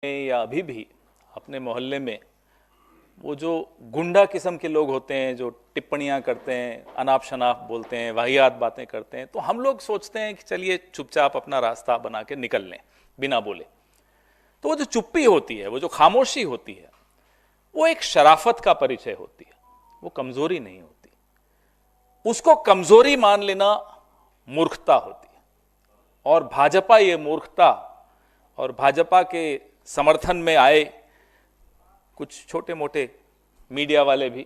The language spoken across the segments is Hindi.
या अभी भी अपने मोहल्ले में वो जो गुंडा किस्म के लोग होते हैं जो टिप्पणियां करते हैं, अनाप शनाप बोलते हैं, वाहियात बातें करते हैं, तो हम लोग सोचते हैं कि चलिए चुपचाप अपना रास्ता बना के निकल लें बिना बोले। तो वो जो चुप्पी होती है, वो जो खामोशी होती है, वो एक शराफत का परिचय होती है, वो कमजोरी नहीं होती। उसको कमजोरी मान लेना मूर्खता होती है। और भाजपा ये मूर्खता और भाजपा के समर्थन में आए कुछ छोटे मोटे मीडिया वाले भी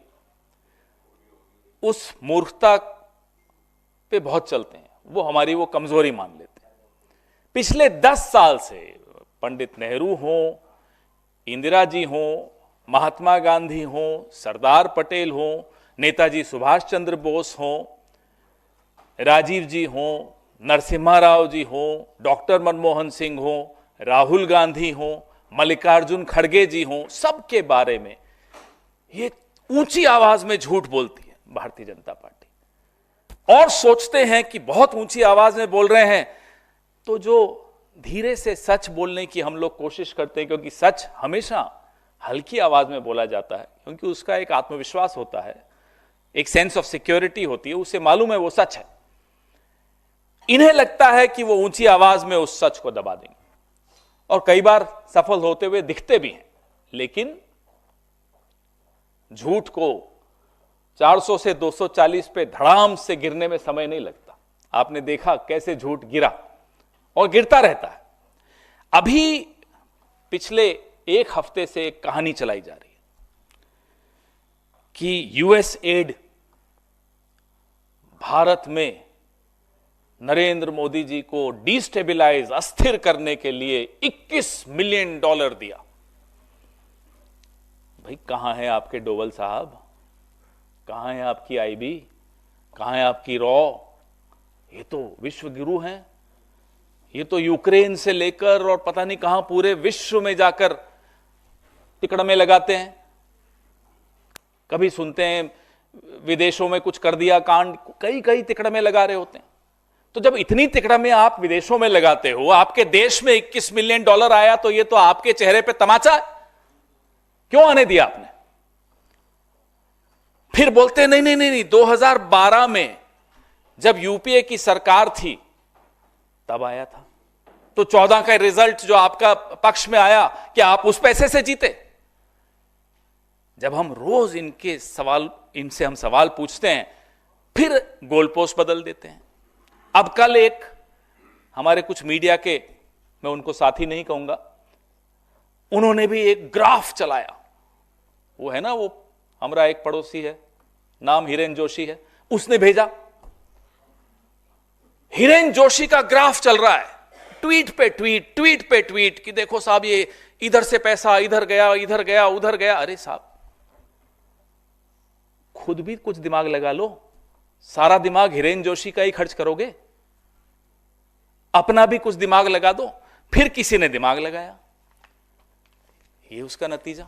उस मूर्खता पे बहुत चलते हैं, वो हमारी वो कमजोरी मान लेते हैं। पिछले 10 साल से पंडित नेहरू हों, इंदिरा जी हों, महात्मा गांधी हों, सरदार पटेल हों, नेताजी सुभाष चंद्र बोस हों, राजीव जी हों, नरसिम्हा राव जी हों, डॉक्टर मनमोहन सिंह हों, राहुल गांधी हों, मल्लिकार्जुन खड़गे जी हों, सबके बारे में ये ऊंची आवाज में झूठ बोलती है भारतीय जनता पार्टी। और सोचते हैं कि बहुत ऊंची आवाज में बोल रहे हैं, तो जो धीरे से सच बोलने की हम लोग कोशिश करते हैं, क्योंकि सच हमेशा हल्की आवाज में बोला जाता है, क्योंकि उसका एक आत्मविश्वास होता है, एक सेंस ऑफ सिक्योरिटी होती है, उसे मालूम है वो सच है। इन्हें लगता है कि वो ऊंची आवाज में उस सच को दबा देंगे, और कई बार सफल होते हुए दिखते भी हैं। लेकिन झूठ को 400 से 240 पे धड़ाम से गिरने में समय नहीं लगता। आपने देखा कैसे झूठ गिरा और गिरता रहता है। अभी पिछले एक हफ्ते से एक कहानी चलाई जा रही है कि यूएस एड भारत में नरेंद्र मोदी जी को डिस्टेबलाइज, अस्थिर करने के लिए $21 मिलियन दिया। भाई कहां है आपके डोवल साहब, कहां है आपकी आईबी, कहां है आपकी रॉ? ये तो विश्व गुरु हैं, ये तो यूक्रेन से लेकर और पता नहीं कहां पूरे विश्व में जाकर तिकड़मे लगाते हैं। कभी सुनते हैं विदेशों में कुछ कर दिया कांड, कई कई तिकड़मे लगा रहे होते हैं। तो जब इतनी तिकड़मे आप विदेशों में लगाते हो, आपके देश में $21 मिलियन आया, तो ये तो आपके चेहरे पे तमाचा है। क्यों आने दिया आपने? फिर बोलते नहीं नहीं नहीं, 2012 में जब यूपीए की सरकार थी तब आया था। तो 14 का रिजल्ट जो आपका पक्ष में आया, क्या आप उस पैसे से जीते? जब हम रोज इनसे हम सवाल पूछते हैं, फिर गोल पोस्ट बदल देते हैं। अब कल एक हमारे कुछ मीडिया के, मैं उनको साथी नहीं कहूंगा, उन्होंने भी एक ग्राफ चलाया। वो है ना, वो हमारा एक पड़ोसी है, नाम हिरेन जोशी है, उसने भेजा। हिरेन जोशी का ग्राफ चल रहा है, ट्वीट पे ट्वीट, ट्वीट पे ट्वीट, कि देखो साहब ये इधर से पैसा इधर गया, इधर गया, उधर गया। अरे साहब, खुद भी कुछ दिमाग लगा लो। सारा दिमाग हिरेन जोशी का ही खर्च करोगे? अपना भी कुछ दिमाग लगा दो। फिर किसी ने दिमाग लगाया, ये उसका नतीजा।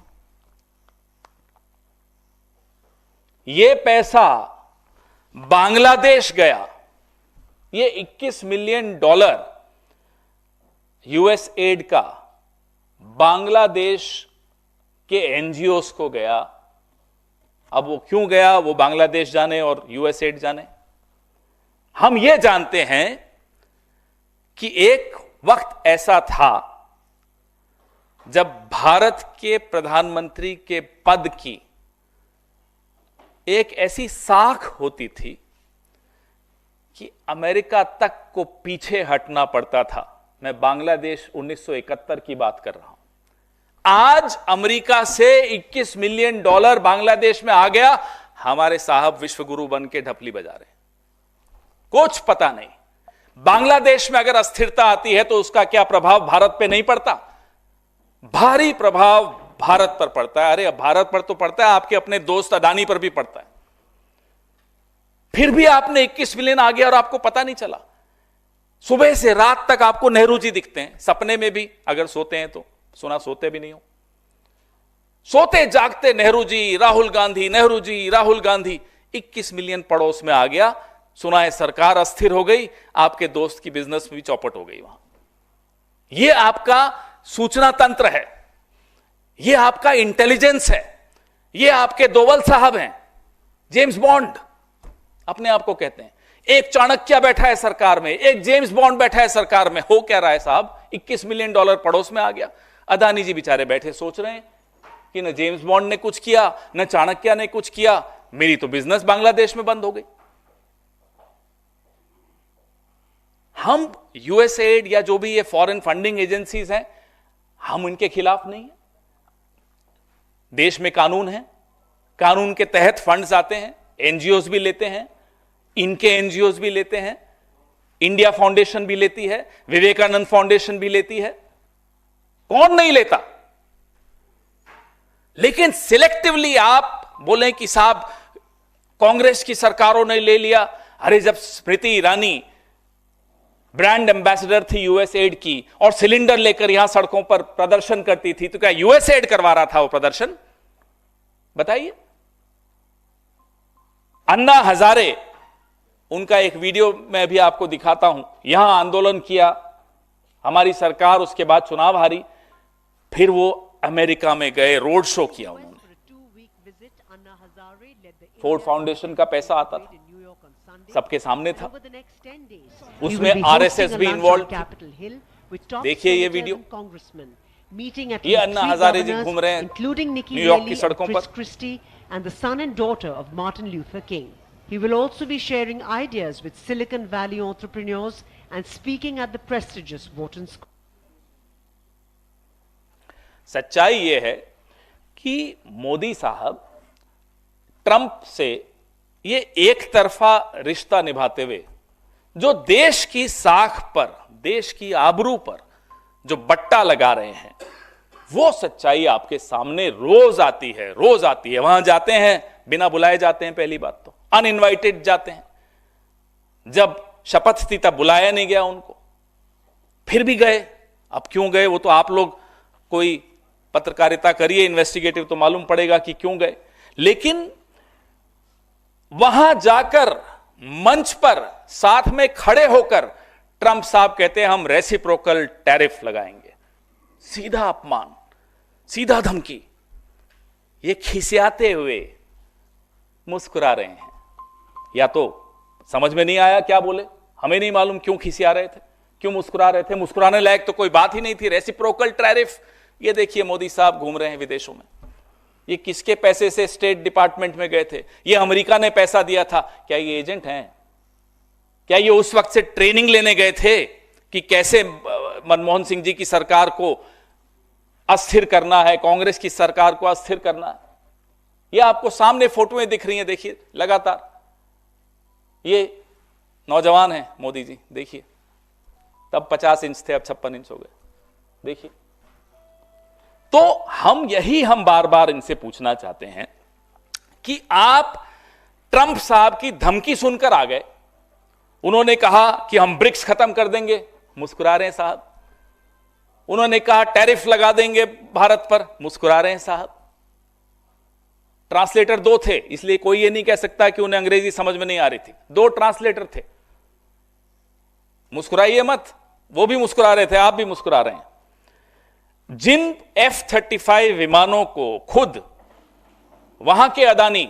ये पैसा बांग्लादेश गया, ये $21 मिलियन यूएस एड का बांग्लादेश के एनजीओस को गया। अब वो क्यों गया, वो बांग्लादेश जाने और यूएस एड जाने। हम ये जानते हैं कि एक वक्त ऐसा था जब भारत के प्रधानमंत्री के पद की एक ऐसी साख होती थी कि अमेरिका तक को पीछे हटना पड़ता था। मैं बांग्लादेश 1971 की बात कर रहा हूं। आज अमेरिका से $21 मिलियन बांग्लादेश में आ गया, हमारे साहब विश्वगुरु बन के ढपली बजा रहे। कुछ पता नहीं। बांग्लादेश में अगर अस्थिरता आती है तो उसका क्या प्रभाव भारत पे नहीं पड़ता? भारी प्रभाव भारत पर पड़ता है। अरे भारत पर तो पड़ता है, आपके अपने दोस्त अडानी पर भी पड़ता है। फिर भी आपने 21 मिलियन आ गया और आपको पता नहीं चला। सुबह से रात तक आपको नेहरू जी दिखते हैं, सपने में भी, अगर सोते हैं तो। सुना सोते भी नहीं हो, सोते जागते नेहरू जी, राहुल गांधी, नेहरू जी, राहुल गांधी। 21 मिलियन पड़ोस में आ गया। सुना है सरकार अस्थिर हो गई, आपके दोस्त की बिजनेस भी चौपट हो गई वहां। यह आपका सूचना तंत्र है, ये आपका इंटेलिजेंस है, ये आपके दोवल साहब हैं, जेम्स बॉन्ड अपने आप को कहते हैं। एक चाणक्य बैठा है सरकार में, एक जेम्स बॉन्ड बैठा है सरकार में। हो क्या रहा है साहब, $21 मिलियन पड़ोस में आ गया। अदानी जी बेचारे बैठे सोच रहे हैं कि न जेम्स बॉन्ड ने कुछ किया, न चाणक्य ने कुछ किया, मेरी तो बिजनेस बांग्लादेश में बंद हो गई। हम यूएसएड या जो भी ये फॉरेन फंडिंग एजेंसीज हैं, हम इनके खिलाफ नहीं है। देश में कानून है, कानून के तहत फंड्स आते हैं, एनजीओज भी लेते हैं, इनके एनजीओज भी लेते हैं, इंडिया फाउंडेशन भी लेती है, विवेकानंद फाउंडेशन भी लेती है, कौन नहीं लेता। लेकिन सिलेक्टिवली आप बोलें कि साहब कांग्रेस की सरकारों ने ले लिया। अरे जब स्मृति ईरानी ब्रांड एम्बेसडर थी यूएसएड की और सिलेंडर लेकर यहां सड़कों पर प्रदर्शन करती थी, तो क्या यूएसएड करवा रहा था वो प्रदर्शन? बताइए। अन्ना हजारे, उनका एक वीडियो मैं भी आपको दिखाता हूं। यहां आंदोलन किया हमारी सरकार, उसके बाद चुनाव हारी, फिर वो अमेरिका में गए, रोड शो किया उन्होंने। फोर्ड फाउंडेशन का पैसा आता था, सबके सामने था, उसमें आरएसएस भी इन्वॉल्व थी। देखिए ये वीडियो, ये अन्ना हजारे जी घूम रहे हैं न्यूयॉर्क की सड़कों पर। And the son and daughter of Martin Luther King. He will also be sharing ideas with Silicon Valley entrepreneurs and speaking at the prestigious Wharton School. सच्चाई यह है कि मोदी साहब ट्रंप से ये एक तरफा रिश्ता निभाते हुए जो देश की साख पर, देश की आबरू पर जो बट्टा लगा रहे हैं, वो सच्चाई आपके सामने रोज आती है, रोज आती है। वहां जाते हैं बिना बुलाए जाते हैं, पहली बात तो अनइनवाइटेड जाते हैं। जब शपथ थी तब बुलाया नहीं गया उनको, फिर भी गए। अब क्यों गए वो तो आप लोग कोई पत्रकारिता करिए, इन्वेस्टिगेटिव, तो मालूम पड़ेगा कि क्यों गए। लेकिन वहां जाकर मंच पर साथ में खड़े होकर ट्रंप साहब कहते हैं हम रेसिप्रोकल टैरिफ लगाएंगे। सीधा अपमान, सीधा धमकी। ये खिसियाते हुए मुस्कुरा रहे हैं। या तो समझ में नहीं आया क्या बोले, हमें नहीं मालूम क्यों खिसिया रहे थे, क्यों मुस्कुरा रहे थे। मुस्कुराने लायक तो कोई बात ही नहीं थी। रेसिप्रोकल टैरिफ, ये देखिए मोदी साहब घूम रहे हैं विदेशों में। ये किसके पैसे से स्टेट डिपार्टमेंट में गए थे? ये अमेरिका ने पैसा दिया था। क्या ये एजेंट हैं? क्या ये उस वक्त से ट्रेनिंग लेने गए थे कि कैसे मनमोहन सिंह जी की सरकार को अस्थिर करना है, कांग्रेस की सरकार को अस्थिर करना है? ये आपको सामने फोटोएं दिख रही हैं, देखिए लगातार। ये नौजवान हैं मोदी जी, देखिए, तब 50 इंच थे, अब 56 इंच हो गए, देखिए। तो हम बार बार इनसे पूछना चाहते हैं कि आप ट्रंप साहब की धमकी सुनकर आ गए। उन्होंने कहा कि हम ब्रिक्स खत्म कर देंगे, मुस्कुरा रहे हैं साहब। उन्होंने कहा टैरिफ लगा देंगे भारत पर, मुस्कुरा रहे हैं साहब। ट्रांसलेटर 2 थे, इसलिए कोई ये नहीं कह सकता कि उन्हें अंग्रेजी समझ में नहीं आ रही थी। 2 ट्रांसलेटर थे। मुस्कुराइए मत, वो भी मुस्कुरा रहे थे, आप भी मुस्कुरा रहे हैं। जिन F-35 विमानों को खुद वहां के अदानी,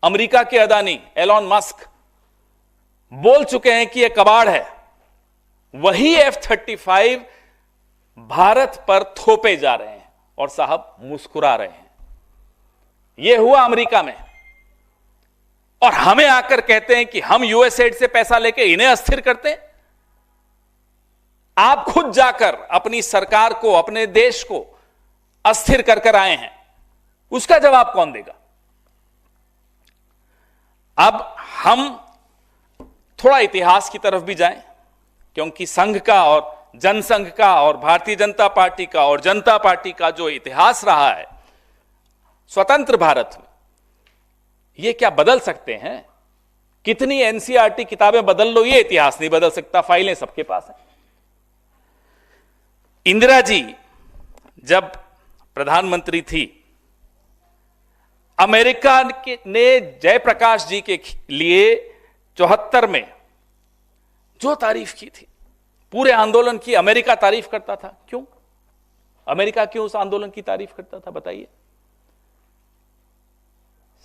अमेरिका के अदानी एलॉन मस्क बोल चुके हैं कि यह कबाड़ है, वही F-35 भारत पर थोपे जा रहे हैं और साहब मुस्कुरा रहे हैं। यह हुआ अमेरिका में, और हमें आकर कहते हैं कि हम यूएसएड से पैसा लेके इन्हें अस्थिर करते हैं। आप खुद जाकर अपनी सरकार को, अपने देश को अस्थिर कर कर आए हैं, उसका जवाब कौन देगा? अब हम थोड़ा इतिहास की तरफ भी जाएं, क्योंकि संघ का और जनसंघ का और भारतीय जनता पार्टी का और जनता पार्टी का जो इतिहास रहा है स्वतंत्र भारत में, यह क्या बदल सकते हैं? कितनी एनसीईआरटी किताबें बदल लो, यह इतिहास नहीं बदल सकता। फाइलें सबके पास हैं। इंदिरा जी जब प्रधानमंत्री थी, अमेरिका ने जयप्रकाश जी के लिए 74 में जो तारीफ की थी, पूरे आंदोलन की अमेरिका तारीफ करता था। क्यों? अमेरिका क्यों उस आंदोलन की तारीफ करता था, बताइए?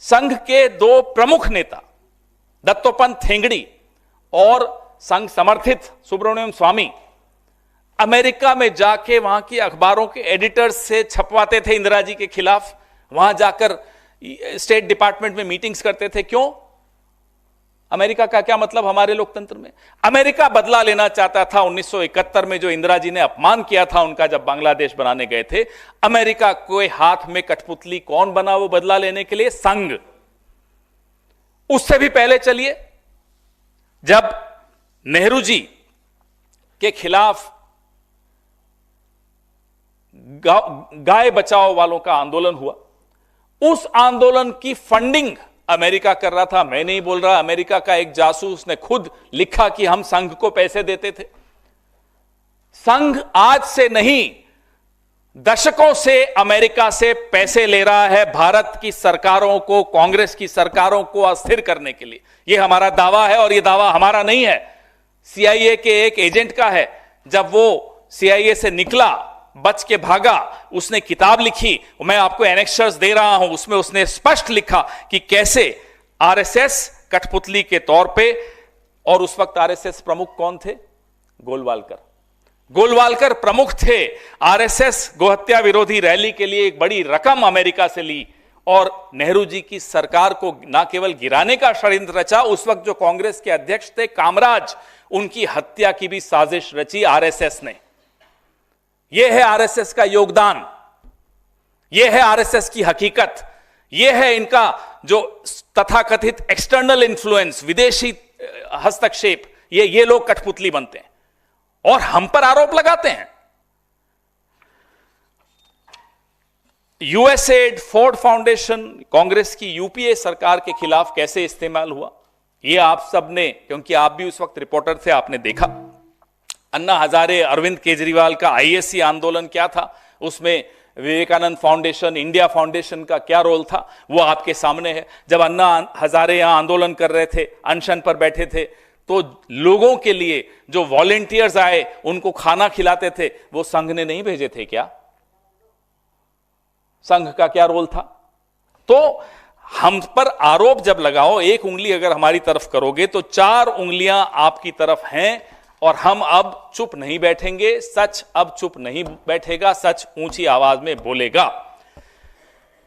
संघ के दो प्रमुख नेता दत्तोपंत ठेंगड़ी और संघ समर्थित सुब्रमण्यम स्वामी अमेरिका में जाके वहां की अखबारों के एडिटर्स से छपवाते थे इंदिरा जी के खिलाफ, वहां जाकर स्टेट डिपार्टमेंट में मीटिंग्स करते थे। क्यों? अमेरिका का क्या मतलब हमारे लोकतंत्र में? अमेरिका बदला लेना चाहता था 1971 में जो इंदिरा जी ने अपमान किया था उनका, जब बांग्लादेश बनाने गए थे। अमेरिका के हाथ में कठपुतली कौन बना वो बदला लेने के लिए? संघ। उससे भी पहले चलिए, जब नेहरू जी के खिलाफ गाय बचाओ वालों का आंदोलन हुआ, उस आंदोलन की फंडिंग अमेरिका कर रहा था। मैं नहीं बोल रहा, अमेरिका का एक जासूस ने खुद लिखा कि हम संघ को पैसे देते थे। संघ आज से नहीं, दशकों से अमेरिका से पैसे ले रहा है भारत की सरकारों को, कांग्रेस की सरकारों को अस्थिर करने के लिए। यह हमारा दावा है और यह दावा हमारा नहीं है, सीआईए के एक एजेंट का है। जब वो सीआईए से निकला, बच के भागा, उसने किताब लिखी, मैं आपको एनेक्सर्स दे रहा हूं, उसमें उसने स्पष्ट लिखा कि कैसे आरएसएस कठपुतली के तौर पे, और उस वक्त आरएसएस प्रमुख कौन थे? गोलवालकर। गोलवालकर प्रमुख थे। आरएसएस गोहत्या विरोधी रैली के लिए एक बड़ी रकम अमेरिका से ली और नेहरू जी की सरकार को न केवल गिराने का षड्यंत्र रचा, उस वक्त जो कांग्रेस के अध्यक्ष थे कामराज, उनकी हत्या की भी साजिश रची आरएसएस ने। यह है आरएसएस का योगदान, यह है आरएसएस की हकीकत, यह है इनका जो तथाकथित एक्सटर्नल इन्फ्लुएंस, विदेशी हस्तक्षेप। ये लोग कठपुतली बनते हैं और हम पर आरोप लगाते हैं। यूएसएड, फोर्ड फाउंडेशन कांग्रेस की यूपीए सरकार के खिलाफ कैसे इस्तेमाल हुआ, यह आप सब ने, क्योंकि आप भी उस वक्त रिपोर्टर थे, आपने देखा। अन्ना हजारे, अरविंद केजरीवाल का आईएससी आंदोलन क्या था, उसमें विवेकानंद फाउंडेशन, इंडिया फाउंडेशन का क्या रोल था, वो आपके सामने है। जब अन्ना हजारे यहां आंदोलन कर रहे थे, अनशन पर बैठे थे, तो लोगों के लिए जो वॉलेंटियर्स आए उनको खाना खिलाते थे, वो संघ ने नहीं भेजे थे क्या? संघ का क्या रोल था? तो हम पर आरोप जब लगाओ, एक उंगली अगर हमारी तरफ करोगे तो चार उंगलियां आपकी तरफ हैं, और हम अब चुप नहीं बैठेंगे। सच अब चुप नहीं बैठेगा, सच ऊंची आवाज में बोलेगा।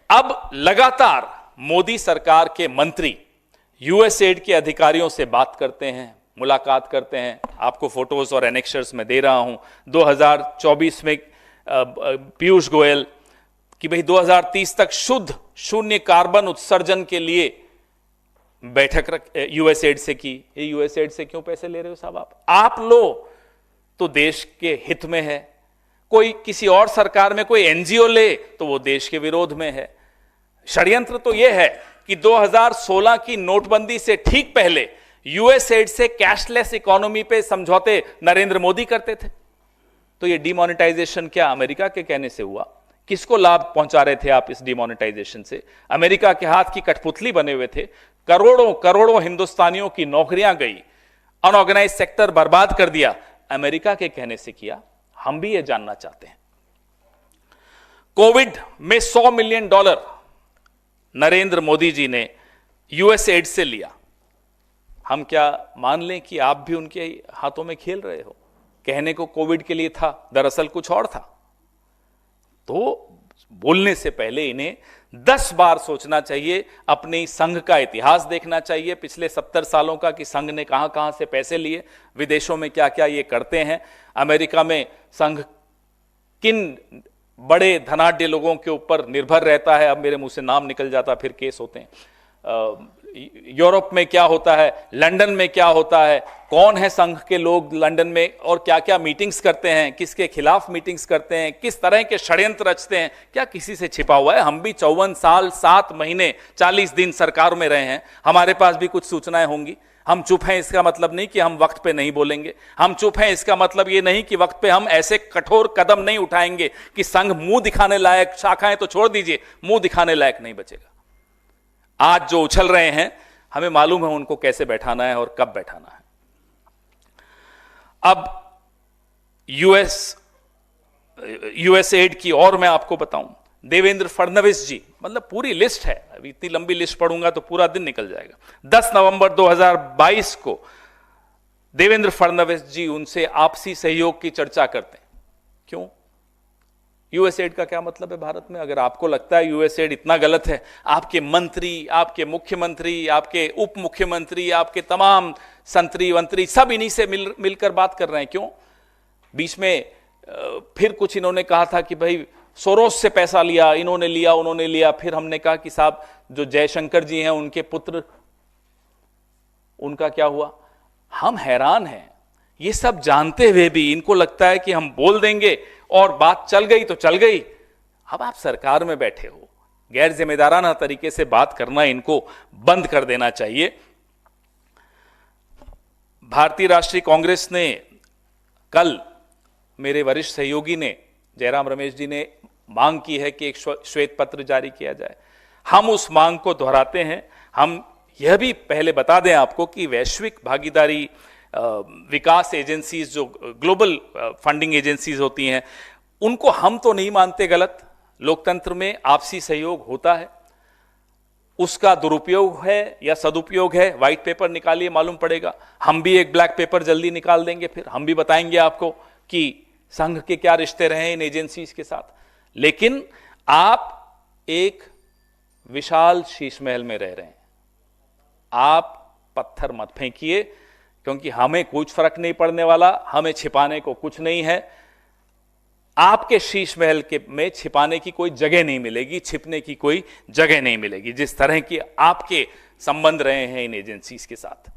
अब लगातार मोदी सरकार के मंत्री यूएसएड के अधिकारियों से बात करते हैं, मुलाकात करते हैं। आपको फोटोज और एनेक्सर्स में दे रहा हूं। 2024 में पीयूष गोयल कि भाई 2030 तक शुद्ध शून्य कार्बन उत्सर्जन के लिए बैठक यूएसएड से की। ये यूएसएड से क्यों पैसे ले रहे हो साहब? आप लो तो देश के हित में है। कोई किसी और सरकार में कोई एनजीओ ले तो वो देश के विरोध में है। षड्यंत्र तो यह है कि 2016 की नोटबंदी से ठीक पहले यूएसएड से कैशलेस इकोनॉमी पे समझौते नरेंद्र मोदी करते थे। तो ये डिमोनेटाइजेशन क्या अमेरिका के कहने से हुआ? किसको लाभ पहुंचा रहे थे आप इस डिमोनेटाइजेशन से? अमेरिका के हाथ की कठपुतली बने हुए थे। करोड़ों करोड़ों हिंदुस्तानियों की नौकरियां गई, अनऑर्गेनाइज सेक्टर बर्बाद कर दिया। अमेरिका के कहने से किया। हम भी ये जानना चाहते हैं। कोविड में $100 मिलियन नरेंद्र मोदी जी ने यूएसएड से लिया। हम क्या मान लें कि आप भी उनके हाथों में खेल रहे हो? कहने को कोविड के लिए था, दरअसल कुछ और था। तो बोलने से पहले इन्हें 10 बार सोचना चाहिए। अपने संघ का इतिहास देखना चाहिए पिछले 70 सालों का, कि संघ ने कहां कहां से पैसे लिए, विदेशों में क्या क्या ये करते हैं। अमेरिका में संघ किन बड़े धनाढ्य लोगों के ऊपर निर्भर रहता है, अब मेरे मुंह से नाम निकल जाता, फिर केस होते हैं। यूरोप में क्या होता है, लंदन में क्या होता है, कौन है संघ के लोग लंदन में, और क्या क्या मीटिंग्स करते हैं, किसके खिलाफ मीटिंग्स करते हैं, किस तरह के षड्यंत्र रचते हैं, क्या किसी से छिपा हुआ है? हम भी 54 साल 7 महीने 40 दिन सरकार में रहे हैं, हमारे पास भी कुछ सूचनाएं होंगी। हम चुप हैं इसका मतलब नहीं कि हम वक्त पे नहीं बोलेंगे। हम चुप हैं इसका मतलब ये नहीं कि वक्त पे हम ऐसे कठोर कदम नहीं उठाएंगे कि संघ मुंह दिखाने लायक, शाखाएं तो छोड़ दीजिए, मुंह दिखाने लायक नहीं बचेगा। आज जो उछल रहे हैं, हमें मालूम है उनको कैसे बैठाना है और कब बैठाना है। अब यूएस यूएसएड की और मैं आपको बताऊं, देवेंद्र फडणवीस जी, मतलब पूरी लिस्ट है, अभी इतनी लंबी लिस्ट पढ़ूंगा तो पूरा दिन निकल जाएगा। 10 नवंबर 2022 को देवेंद्र फडणवीस जी उनसे आपसी सहयोग की चर्चा करते हैं। क्यों? यूएसएड का क्या मतलब है भारत में? अगर आपको लगता है यूएसएड इतना गलत है, आपके मंत्री, आपके मुख्यमंत्री, आपके उप मुख्यमंत्री, आपके तमाम संतरी मंत्री सब इन्हीं से मिलकर बात कर रहे हैं, क्यों? बीच में फिर कुछ इन्होंने कहा था कि भाई सोरोस से पैसा लिया, इन्होंने लिया, उन्होंने लिया। फिर हमने कहा कि साहब जो जयशंकर जी हैं उनके पुत्र, उनका क्या हुआ? हम हैरान हैं, ये सब जानते हुए भी इनको लगता है कि हम बोल देंगे और बात चल गई तो चल गई। अब आप सरकार में बैठे हो, गैर जिम्मेदाराना तरीके से बात करना इनको बंद कर देना चाहिए। भारतीय राष्ट्रीय कांग्रेस ने कल, मेरे वरिष्ठ सहयोगी ने, जयराम रमेश जी ने मांग की है कि एक श्वेत पत्र जारी किया जाए। हम उस मांग को दोहराते हैं। हम यह भी पहले बता दें आपको कि वैश्विक भागीदारी विकास एजेंसीज, जो ग्लोबल फंडिंग एजेंसीज होती हैं, उनको हम तो नहीं मानते गलत। लोकतंत्र में आपसी सहयोग होता है, उसका दुरुपयोग है या सदुपयोग है, व्हाइट पेपर निकालिए, मालूम पड़ेगा। हम भी एक ब्लैक पेपर जल्दी निकाल देंगे, फिर हम भी बताएंगे आपको कि संघ के क्या रिश्ते रहे इन एजेंसीज के साथ। लेकिन आप एक विशाल शीश महल में रह रहे हैं, आप पत्थर मत फेंकिए, क्योंकि हमें कुछ फर्क नहीं पड़ने वाला, हमें छिपाने को कुछ नहीं है। आपके शीश महल के में छिपाने की कोई जगह नहीं मिलेगी, छिपने की कोई जगह नहीं मिलेगी, जिस तरह की आपके संबंध रहे हैं इन एजेंसीज के साथ।